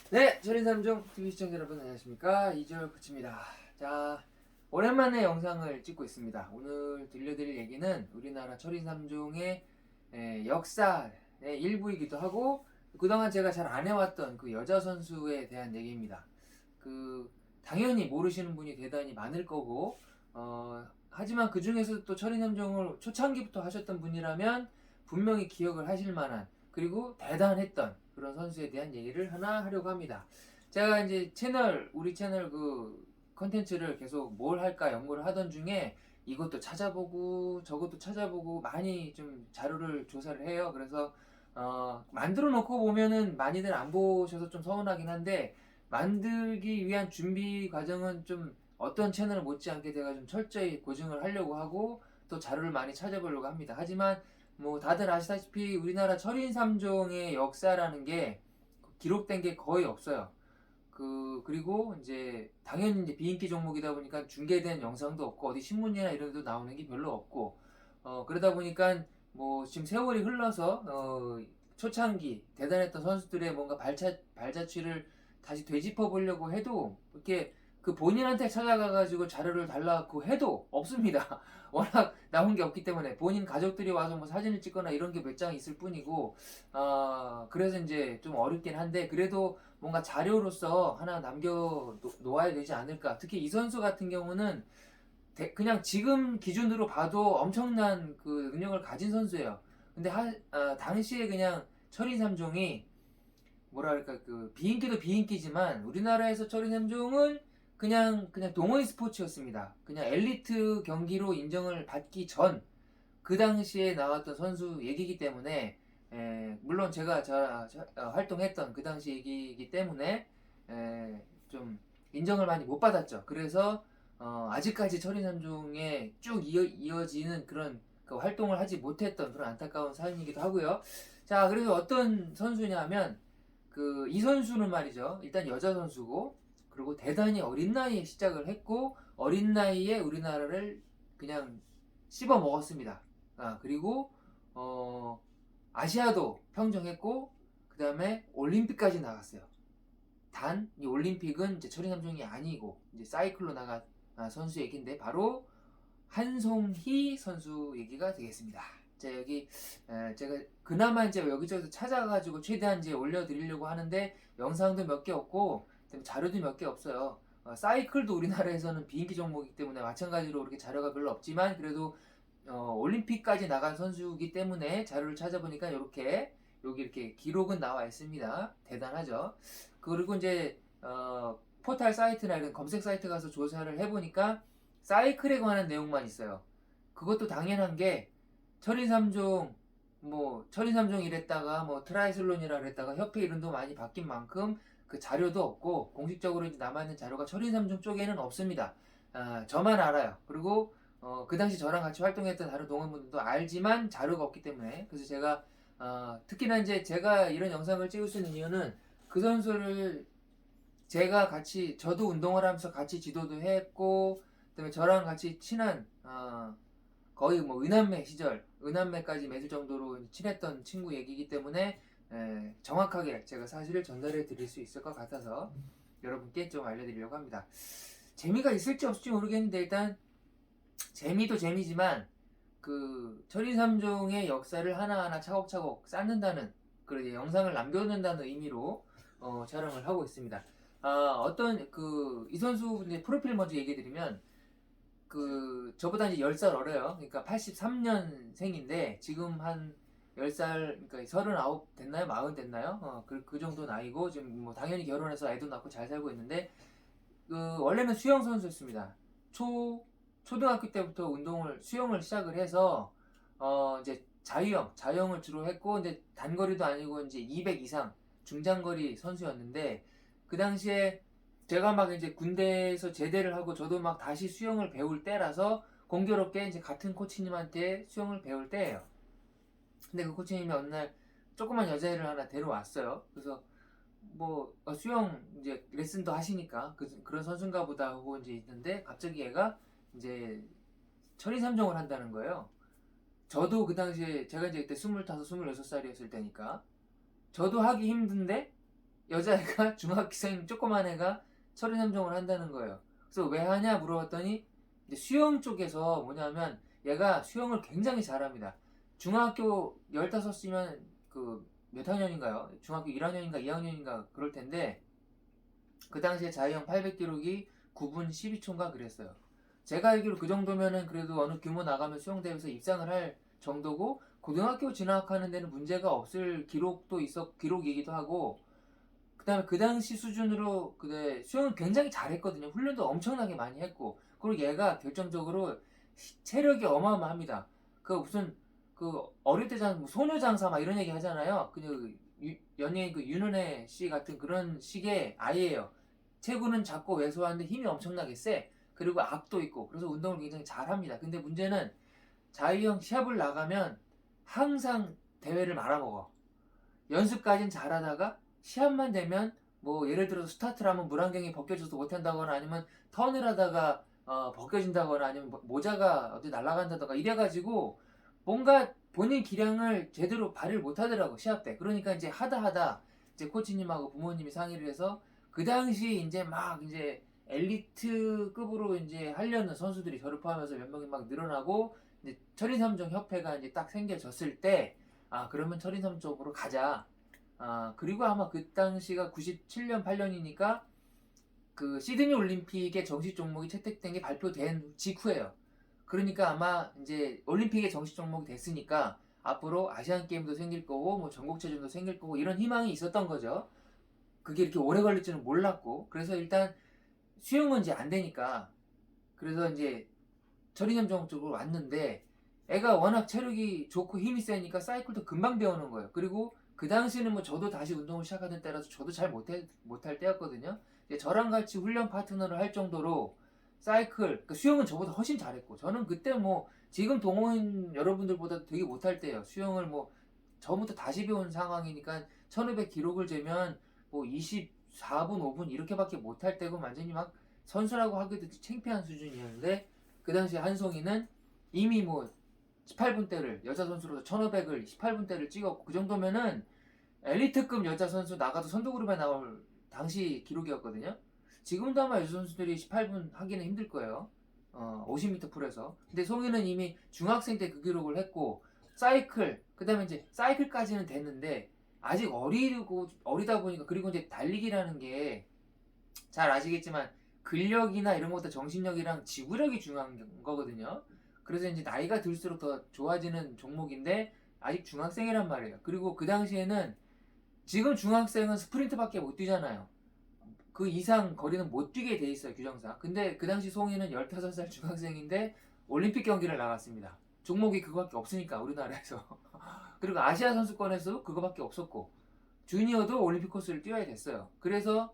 네, 철인삼종 TV 시청자 여러분 안녕하십니까? 이절 코치입니다. 자, 오랜만에 영상을 찍고 있습니다. 오늘 들려드릴 얘기는 우리나라 철인삼종의 역사의 일부이기도 하고 그동안 제가 잘 안 해왔던 그 여자 선수에 대한 얘기입니다. 당연히 모르시는 분이 대단히 많을 거고 하지만 그 중에서도 또 철인삼종을 초창기부터 하셨던 분이라면 분명히 기억을 하실 만한 그리고 대단했던 그런 선수에 대한 얘기를 하나 하려고 합니다. 제가 이제 우리 채널 그 컨텐츠를 계속 뭘 할까 연구를 하던 중에 이것도 찾아보고 저것도 찾아보고 많이 좀 자료를 조사를 해요. 그래서 만들어 놓고 보면은 많이들 안 보셔서 좀 서운하긴 한데 만들기 위한 준비 과정은 좀 어떤 채널을 못지않게 제가 좀 철저히 고증을 하려고 하고 또 자료를 많이 찾아보려고 합니다. 하지만 뭐 다들 아시다시피 우리나라 철인 3종의 역사라는 게 기록된 게 거의 없어요. 그리고 이제 당연히 이제 비인기 종목이다 보니까 중계된 영상도 없고 어디 신문이나 이런 데도 나오는 게 별로 없고 그러다 보니까 뭐 지금 세월이 흘러서 초창기 대단했던 선수들의 뭔가 발자취를 다시 되짚어 보려고 해도 이렇게 그 본인한테 찾아가가지고 자료를 달라고 해도 없습니다. 워낙 나온 게 없기 때문에 본인 가족들이 와서 뭐 사진을 찍거나 이런 게 몇 장 있을 뿐이고 그래서 이제 좀 어렵긴 한데 그래도 뭔가 자료로서 하나 남겨 놓아야 되지 않을까. 특히 이 선수 같은 경우는 그냥 지금 기준으로 봐도 엄청난 그 능력을 가진 선수예요. 근데 당시에 그냥 철인 3종이 뭐랄까 그 비인기도 비인기지만 우리나라에서 철인 3종은 그냥 동호인 스포츠였습니다. 그냥 엘리트 경기로 인정을 받기 전 그 당시에 나왔던 선수 얘기이기 때문에 물론 제가 활동했던 그 당시 얘기이기 때문에 좀 인정을 많이 못 받았죠. 그래서 아직까지 철인삼종에 쭉 이어지는 그런 그 활동을 하지 못했던 그런 안타까운 사연이기도 하고요. 자, 그래서 어떤 선수냐면 이 선수는 말이죠. 일단 여자 선수고 그리고 대단히 어린 나이에 시작을 했고 어린 나이에 우리나라를 그냥 씹어 먹었습니다. 그리고 아시아도 평정했고 그 다음에 올림픽까지 나갔어요. 단 이 올림픽은 이제 철인 삼종이 아니고 이제 사이클로 나간 선수 얘기인데 바로 한송희 선수 얘기가 되겠습니다. 자, 여기 제가 그나마 이제 여기저기서 찾아가지고 최대한 이제 올려드리려고 하는데 영상도 몇 개 없고 자료도 몇 개 없어요. 사이클도 우리나라에서는 비인기 종목이기 때문에 마찬가지로 그렇게 자료가 별로 없지만 그래도 올림픽까지 나간 선수이기 때문에 자료를 찾아보니까 이렇게 여기 이렇게 기록은 나와 있습니다. 대단하죠. 그리고 이제 포털 사이트나 이런 검색 사이트 가서 조사를 해보니까 사이클에 관한 내용만 있어요. 그것도 당연한 게 철인 3종 철인 3종 이랬다가 뭐 트라이슬론이라 그랬다가 협회 이름도 많이 바뀐 만큼 그 자료도 없고 공식적으로 이제 남아있는 자료가 철인 3종 쪽에는 없습니다. 저만 알아요. 그리고 그 당시 저랑 같이 활동했던 다른 동호인분들도 알지만 자료가 없기 때문에 그래서 제가 특히나 이제 제가 이런 영상을 찍을 수 있는 이유는 그 선수를 제가 같이 저도 운동을 하면서 같이 지도도 했고 그다음에 저랑 같이 친한 거의 뭐 은남매 시절 은남매까지 맺을 정도로 친했던 친구 얘기이기 때문에 정확하게 제가 사실을 전달해 드릴 수 있을 것 같아서 여러분께 좀 알려드리려고 합니다. 재미가 있을지 없을지 모르겠는데 일단 재미도 재미지만 그 철인삼종의 역사를 하나하나 차곡차곡 쌓는다는 그런 영상을 남겨놓는다는 의미로 촬영을 하고 있습니다. 어떤 이 선수 이제 프로필 먼저 얘기해드리면 저보다 이제 10살 어려요. 그러니까 83년생인데 지금 한 10살 그러니까 39 됐나요? 40 됐나요? 그 정도 나이고 지금 뭐 당연히 결혼해서 애도 낳고 잘 살고 있는데 원래는 수영 선수였습니다. 초등학교 때부터 수영을 시작을 해서 이제 자유형을 주로 했고 이제 단거리도 아니고 이제 200 이상 중장거리 선수였는데 그 당시에 제가 막 이제 군대에서 제대를 하고 저도 막 다시 수영을 배울 때라서 공교롭게 이제 같은 코치님한테 수영을 배울 때예요. 근데 그 코치님이 어느 날 조그만 여자애를 하나 데려왔어요. 그래서 뭐 수영 이제 레슨도 하시니까 그런 선수인가 보다 하고 이제 있는데 갑자기 얘가 이제 천리삼종을 한다는 거예요. 저도 그 당시에 제가 이제 그때 25, 26살이었을 때니까 저도 하기 힘든데 여자애가 중학생 조그만 애가 철인 3종을 한다는 거예요. 그래서 왜 하냐 물어봤더니 이제 수영 쪽에서 뭐냐면 얘가 수영을 굉장히 잘합니다. 중학교 15이면 그 몇 학년인가요? 중학교 1학년인가 2학년인가 그럴 텐데 그 당시에 자유형 800 기록이 9분 12초인가 그랬어요. 제가 알기로 그 정도면은 그래도 어느 규모 나가면 수영대회에서 입상을 할 정도고 고등학교 진학하는 데는 문제가 없을 기록이기도 하고 그다음에 그 당시 수준으로 그때 수영을 굉장히 잘했거든요. 훈련도 엄청나게 많이 했고 그리고 얘가 결정적으로 체력이 어마어마합니다. 그 무슨 그 어릴 때장 소녀 장사 막 이런 얘기 하잖아요. 그냥 연예인 그 윤은혜 씨 같은 그런 식의 아이예요. 체구는 작고 왜소한데 힘이 엄청나게 세. 그리고 압도 있고 그래서 운동을 굉장히 잘합니다. 근데 문제는 자유형 시합을 나가면 항상 대회를 말아먹어. 연습까진 잘하다가 시합만 되면 뭐 예를 들어서 스타트를 하면 물안경이 벗겨져서 못한다거나 아니면 턴을 하다가 벗겨진다거나 아니면 모자가 어디 날아간다거나 이래가지고 뭔가 본인 기량을 제대로 발휘를 못하더라고 시합 때. 그러니까 이제 하다 이제 코치님하고 부모님이 상의를 해서 그 당시 이제 막 이제 엘리트급으로 이제 하려는 선수들이 저를 포함해서 몇 명이 막 늘어나고 이제 철인삼종 협회가 이제 딱 생겨졌을 때 그러면 철인삼 쪽으로 가자. 그리고 아마 그 당시가 97년 8년이니까 그 시드니 올림픽의 정식 종목이 채택된 게 발표된 직후예요. 그러니까 아마 이제 올림픽의 정식 종목이 됐으니까 앞으로 아시안 게임도 생길 거고 뭐 전국체전도 생길 거고 이런 희망이 있었던 거죠. 그게 이렇게 오래 걸릴 줄은 몰랐고 그래서 일단 수영은 이제 안 되니까 그래서 이제 철인염종 쪽으로 왔는데 애가 워낙 체력이 좋고 힘이 세니까 사이클도 금방 배우는 거예요. 그리고 그 당시는 뭐 저도 다시 운동을 시작하던 때라서 저도 잘 못할 때였거든요. 저랑 같이 훈련 파트너를 할 정도로 사이클, 그러니까 수영은 저보다 훨씬 잘했고 저는 그때 뭐 지금 동호인 여러분들보다 되게 못할 때예요. 수영을 뭐 처음부터 다시 배운 상황이니까 1500 기록을 재면 뭐 24분, 5분 이렇게밖에 못할 때고 완전히 막 선수라고 하기도 창피한 수준이었는데 그 당시 한송이는 이미 뭐 18분대를 여자 선수로서 1500을 18분대를 찍었고 그 정도면은 엘리트급 여자 선수 나가도 선두그룹에 나올 당시 기록이었거든요. 지금도 아마 여자 선수들이 18분 하기는 힘들 거예요. 50m 풀에서. 근데 송이는 이미 중학생 때 그 기록을 했고 사이클 그다음에 이제 사이클까지는 됐는데 아직 어리다 보니까 그리고 이제 달리기라는 게 잘 아시겠지만 근력이나 이런 것보다 정신력이랑 지구력이 중요한 거거든요. 그래서 이제 나이가 들수록 더 좋아지는 종목인데 아직 중학생이란 말이에요. 그리고 그 당시에는 지금 중학생은 스프린트밖에 못 뛰잖아요. 그 이상 거리는 못 뛰게 돼 있어요, 규정상. 근데 그 당시 송이는 15살 중학생인데 올림픽 경기를 나갔습니다. 종목이 그거밖에 없으니까 우리나라에서. 그리고 아시아 선수권에서도 그거밖에 없었고 주니어도 올림픽 코스를 뛰어야 됐어요. 그래서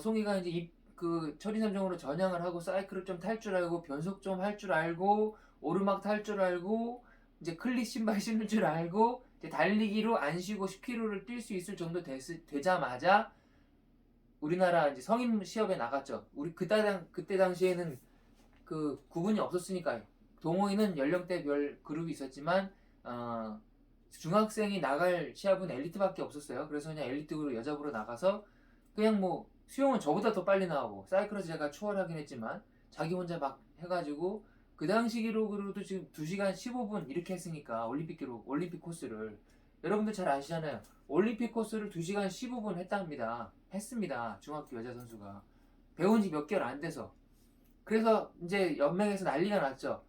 송이가 이제 그 철인삼종으로 전향을 하고 사이클을 좀 탈 줄 알고 변속 좀 할 줄 알고 오르막 탈 줄 알고 이제 클릿 신발 신을 줄 알고 이제 달리기로 안 쉬고 10km를 뛸 수 있을 정도 되자마자 우리나라 이제 성인 시합에 나갔죠. 우리 그때 당시에는 그 구분이 없었으니까요. 동호인은 연령대별 그룹이 있었지만 중학생이 나갈 시합은 엘리트밖에 없었어요. 그래서 그냥 엘리트로 여자부로 나가서 그냥 뭐 수영은 저보다 더 빨리 나오고 사이클에서 제가 추월하긴 했지만 자기 혼자 막 해가지고 그 당시 기록으로도 지금 2시간 15분 이렇게 했으니까 올림픽 기록, 올림픽 코스를 여러분들 잘 아시잖아요. 올림픽 코스를 2시간 15분 했습니다. 중학교 여자 선수가 배운 지 몇 개월 안 돼서 그래서 이제 연맹에서 난리가 났죠.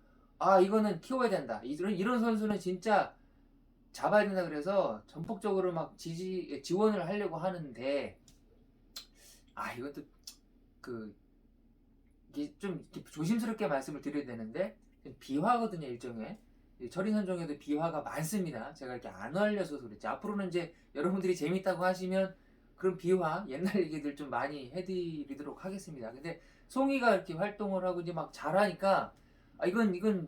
이거는 키워야 된다. 이런 선수는 진짜 잡아야 된다. 그래서 전폭적으로 막 지원을 하려고 하는데 이것도 그 이게 좀 조심스럽게 말씀을 드려야 되는데 비화거든요. 일종의 철인선종에도 비화가 많습니다. 제가 이렇게 안 알려서 그랬지. 앞으로는 이제 여러분들이 재밌다고 하시면 그런 비화 옛날 얘기들 좀 많이 해드리도록 하겠습니다. 근데 송이가 이렇게 활동을 하고 이제 막 잘하니까 이건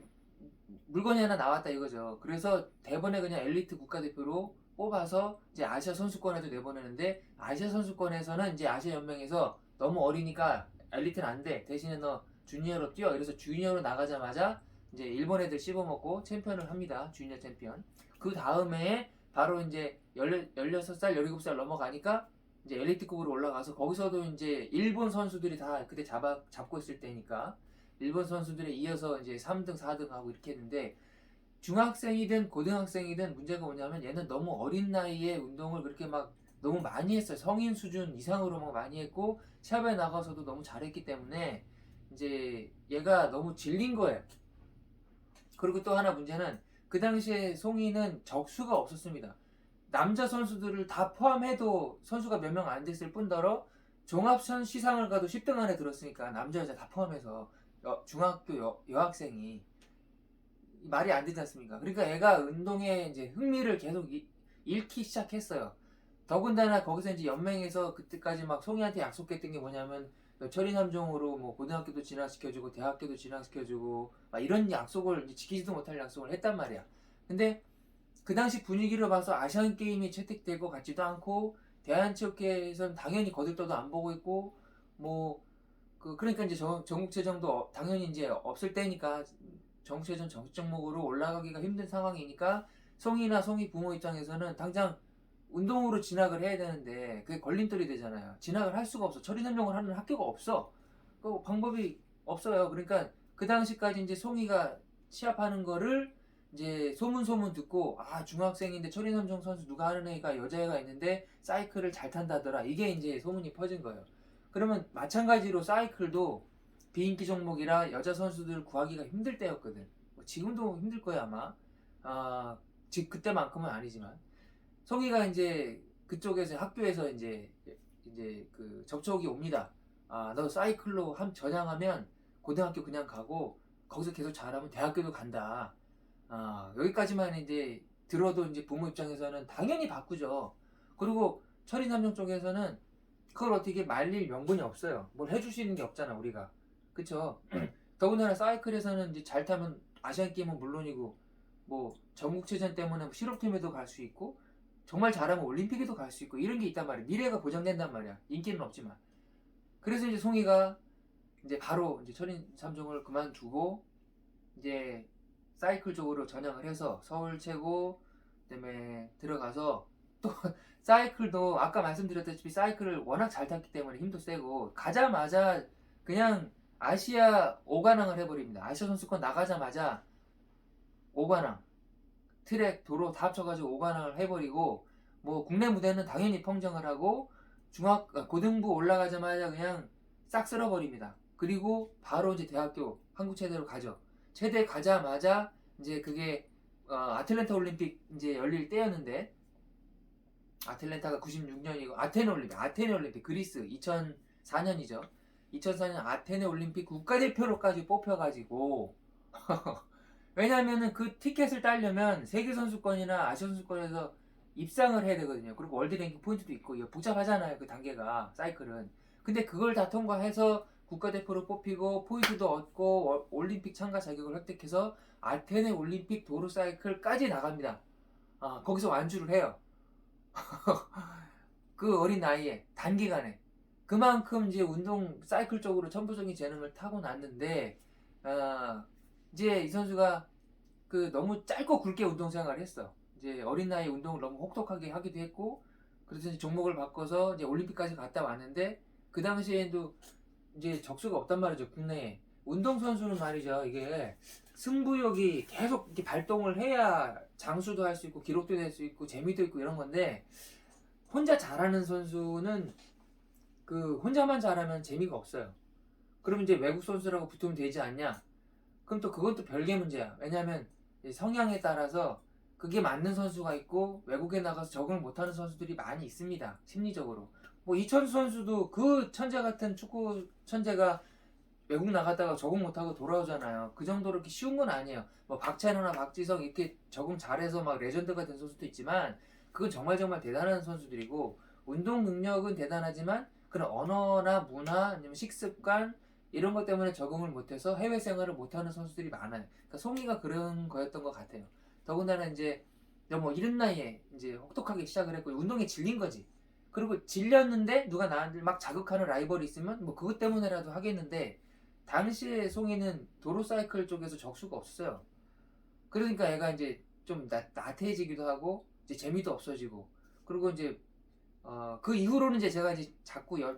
물건이 하나 나왔다 이거죠. 그래서 대번에 그냥 엘리트 국가대표로 뽑아서 이제 아시아 선수권에도 내보내는데 아시아 선수권에서는 이제 아시아 연맹에서 너무 어리니까 엘리트는 안 돼. 대신에 너 주니어로 뛰어. 이래서 주니어로 나가자마자 이제 일본 애들 씹어먹고 챔피언을 합니다. 주니어 챔피언. 그 다음에 바로 이제 16살, 17살 넘어가니까 이제 엘리트급으로 올라가서 거기서도 이제 일본 선수들이 다 그때 잡고 있을 때니까 일본 선수들에 이어서 이제 3등, 4등 하고 이렇게 했는데 중학생이든 고등학생이든 문제가 뭐냐면 얘는 너무 어린 나이에 운동을 그렇게 막 너무 많이 했어요. 성인 수준 이상으로 막 많이 했고 시합에 나가서도 너무 잘했기 때문에 이제 얘가 너무 질린 거예요. 그리고 또 하나 문제는 그 당시에 송이는 적수가 없었습니다. 남자 선수들을 다 포함해도 선수가 몇 명 안 됐을 뿐더러 종합선 시상을 가도 10등 안에 들었으니까 남자 여자 다 포함해서 중학교 여학생이 말이 안 되지 않습니까? 그러니까 애가 운동에 이제 흥미를 계속 잃기 시작했어요. 더군다나 거기서 이제 연맹에서 그때까지 막 송이한테 약속했던 게 뭐냐면 철인 3종으로 뭐 고등학교도 진학시켜주고 대학교도 진학시켜주고 막 이런 약속을 이제 지키지도 못할 약속을 했단 말이야. 근데 그 당시 분위기를 봐서 아시안 게임이 채택될 것 같지도 않고 대한체육회에서는 당연히 거들떠도 안 보고 있고 뭐 그러니까 이제 전국체전도 당연히 이제 없을 때니까 전국체전 정식 종목으로 올라가기가 힘든 상황이니까 송이나 송이 부모 입장에서는 당장 운동으로 진학을 해야 되는데 그게 걸림돌이 되잖아요. 진학을 할 수가 없어. 처리선정을 하는 학교가 없어. 그 방법이 없어요. 그러니까 그 당시까지 이제 송이가 시합하는 거를 이제 소문 듣고 아 중학생인데 처리선정 선수 누가 하는 애가 여자애가 있는데 사이클을 잘 탄다더라. 이게 이제 소문이 퍼진 거예요. 그러면 마찬가지로 사이클도 비인기 종목이라 여자 선수들 구하기가 힘들 때였거든. 뭐 지금도 힘들 거야 아마. 즉 그때만큼은 아니지만 송이가 이제 그쪽에서 학교에서 이제 그 접촉이 옵니다. 너 사이클로 전향하면 고등학교 그냥 가고 거기서 계속 잘하면 대학교도 간다. 여기까지만 이제 들어도 이제 부모 입장에서는 당연히 바꾸죠. 그리고 철인 삼종 쪽에서는 그걸 어떻게 말릴 명분이 없어요. 뭘 해줄 수 있는 게 없잖아 우리가. 그쵸? 더군다나 사이클에서는 이제 잘 타면 아시안 게임은 물론이고 뭐 전국체전 때문에 실업팀에도 갈 수 있고 정말 잘하면 올림픽에도 갈 수 있고 이런 게 있단 말이야. 미래가 보장된단 말이야. 인기는 없지만. 그래서 이제 송이가 이제 바로 이제 철인 3종을 그만두고 이제 사이클 쪽으로 전향을 해서 서울 최고 그다음에 들어가서 또 사이클도 아까 말씀드렸다시피 사이클을 워낙 잘 탔기 때문에 힘도 세고 가자마자 그냥 아시아 5관왕을 해버립니다. 아시아 선수권 나가자마자 5관왕 트랙 도로 다 합쳐가지고 5관왕을 해버리고 뭐 국내 무대는 당연히 평정을 하고 고등부 올라가자마자 그냥 싹 쓸어버립니다. 그리고 바로 이제 대학교 한국체대로 가죠. 체대 가자마자 이제 그게 아틀란타 올림픽 이제 열릴 때였는데 아틀란타가 96년이고 아테네 올림픽 그리스 2004년이죠. 2004년 아테네 올림픽 국가대표로까지 뽑혀가지고 왜냐하면은 그 티켓을 따려면 세계선수권이나 아시아선수권에서 입상을 해야 되거든요. 그리고 월드랭킹 포인트도 있고 이거 복잡하잖아요. 그 단계가 사이클은. 근데 그걸 다 통과해서 국가대표로 뽑히고 포인트도 얻고 올림픽 참가 자격을 획득해서 아테네 올림픽 도로 사이클까지 나갑니다. 거기서 완주를 해요. 그 어린 나이에 단기간에 그만큼 이제 운동 사이클 쪽으로 천부적인 재능을 타고났는데 이제 이 선수가 그 너무 짧고 굵게 운동 생활을 했어. 이제 어린 나이에 운동을 너무 혹독하게 하기도 했고 그래서 이제 종목을 바꿔서 이제 올림픽까지 갔다 왔는데 그 당시에도 이제 적수가 없단 말이죠. 국내에 운동선수는 말이죠. 이게 승부욕이 계속 이렇게 발동을 해야 장수도 할 수 있고 기록도 낼 수 있고 재미도 있고 이런 건데 혼자 잘하는 선수는 그 혼자만 잘하면 재미가 없어요. 그럼 이제 외국 선수라고 붙으면 되지 않냐? 그럼 또 그건 또 별개 문제야. 왜냐하면 성향에 따라서 그게 맞는 선수가 있고 외국에 나가서 적응을 못하는 선수들이 많이 있습니다. 심리적으로. 뭐 이천수 선수도 그 천재 같은 축구 천재가 외국 나갔다가 적응 못하고 돌아오잖아요. 그 정도로 이렇게 쉬운 건 아니에요. 뭐 박찬호나 박지성 이렇게 적응 잘해서 막 레전드가 된 선수도 있지만 그건 정말 대단한 선수들이고 운동 능력은 대단하지만 그런 언어나 문화 아니면 식습관 이런 것 때문에 적응을 못해서 해외 생활을 못하는 선수들이 많아요. 그러니까 송이가 그런 거였던 것 같아요. 더군다나 이제 뭐 이른 나이에 이제 혹독하게 시작을 했고 운동에 질린 거지. 그리고 질렸는데 누가 나를 막 자극하는 라이벌이 있으면 뭐 그것 때문에라도 하겠는데 당시에 송이는 도로 사이클 쪽에서 적수가 없어요. 그러니까 얘가 이제 좀 나태해지기도 하고 이제 재미도 없어지고 그리고 이제 그 이후로는 이제 제가 이제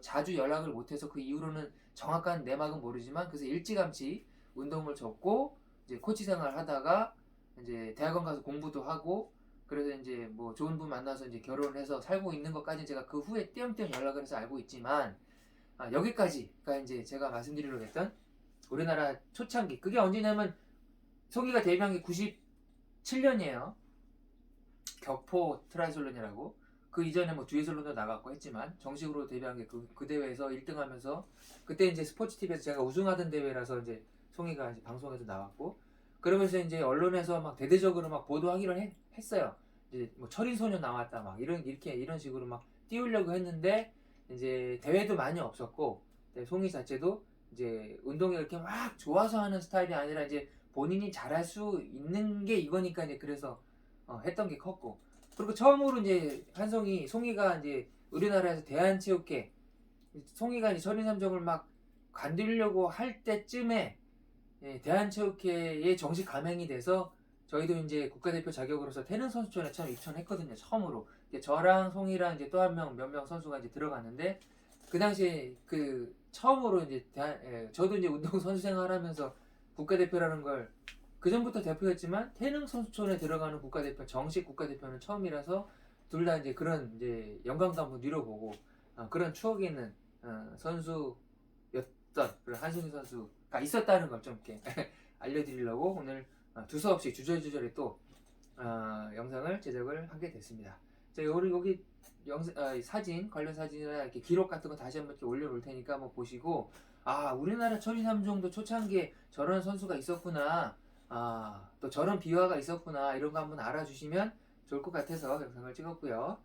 자주 연락을 못해서 그 이후로는 정확한 내막은 모르지만 그래서 일찌감치 운동을 접고 이제 코치 생활을 하다가 이제 대학원 가서 공부도 하고 그래서 이제 뭐 좋은 분 만나서 이제 결혼을 해서 살고 있는 것까지 제가 그 후에 띄엄띄엄 연락을 해서 알고 있지만 여기까지가 이제 제가 말씀드리려고 했던 우리나라 초창기. 그게 언제냐면 송이가 데뷔한 게 97년이에요. 격포 트라이슬론이라고. 그 이전에 뭐 두애슬론도 나갔고 했지만 정식으로 데뷔한 게 그 대회에서 1등 하면서 그때 이제 스포츠 TV에서 제가 우승하던 대회라서 이제 송이가 이제 방송에도 나왔고 그러면서 이제 언론에서 막 대대적으로 막 보도하기를 했어요. 이제 뭐 철인소년 나왔다 막 이런 식으로 막 띄우려고 했는데 이제 대회도 많이 없었고 송이 자체도 이제 운동이 이렇게 막 좋아서 하는 스타일이 아니라 이제 본인이 잘할 수 있는 게 이거니까 이제 그래서 했던 게 컸고 그리고 처음으로 이제 송이가 이제 우리나라에서 대한체육회 송이가 이제 철인삼종을 막 관두려고 할 때쯤에 대한체육회에 정식 가맹이 돼서 저희도 이제 국가대표 자격으로서 태릉 선수촌에 처음 입촌했거든요. 처음으로 저랑 송이랑 이제 또 한 명 몇 명 선수가 이제 들어갔는데 그 당시에 그 처음으로 이제 저도 이제 운동 선수 생활하면서 국가대표라는 걸 그 전부터 대표였지만 태릉 선수촌에 들어가는 국가대표 정식 국가대표는 처음이라서 둘 다 이제 그런 이제 영광도 한번 누려보고 그런 추억이 있는 선수였던 그런 한송이 선수가 있었다는 걸 좀 이렇게 알려드리려고 오늘 두서없이 주저주저리 또 영상을 제작을 하게 됐습니다. 자, 여기 사진 관련 사진이나 이렇게 기록 같은 거 다시 한번 이렇게 올려놓을 테니까 한번 보시고 우리나라 철인삼종도 초창기에 저런 선수가 있었구나. 또 저런 비화가 있었구나. 이런 거 한번 알아주시면 좋을 것 같아서 영상을 찍었고요.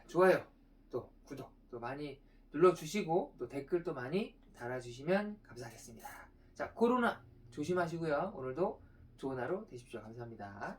좋아요, 또 구독 또 많이 눌러주시고 또 댓글도 많이 달아주시면 감사하겠습니다. 자, 코로나 조심하시고요. 오늘도 좋은 하루 되십시오. 감사합니다.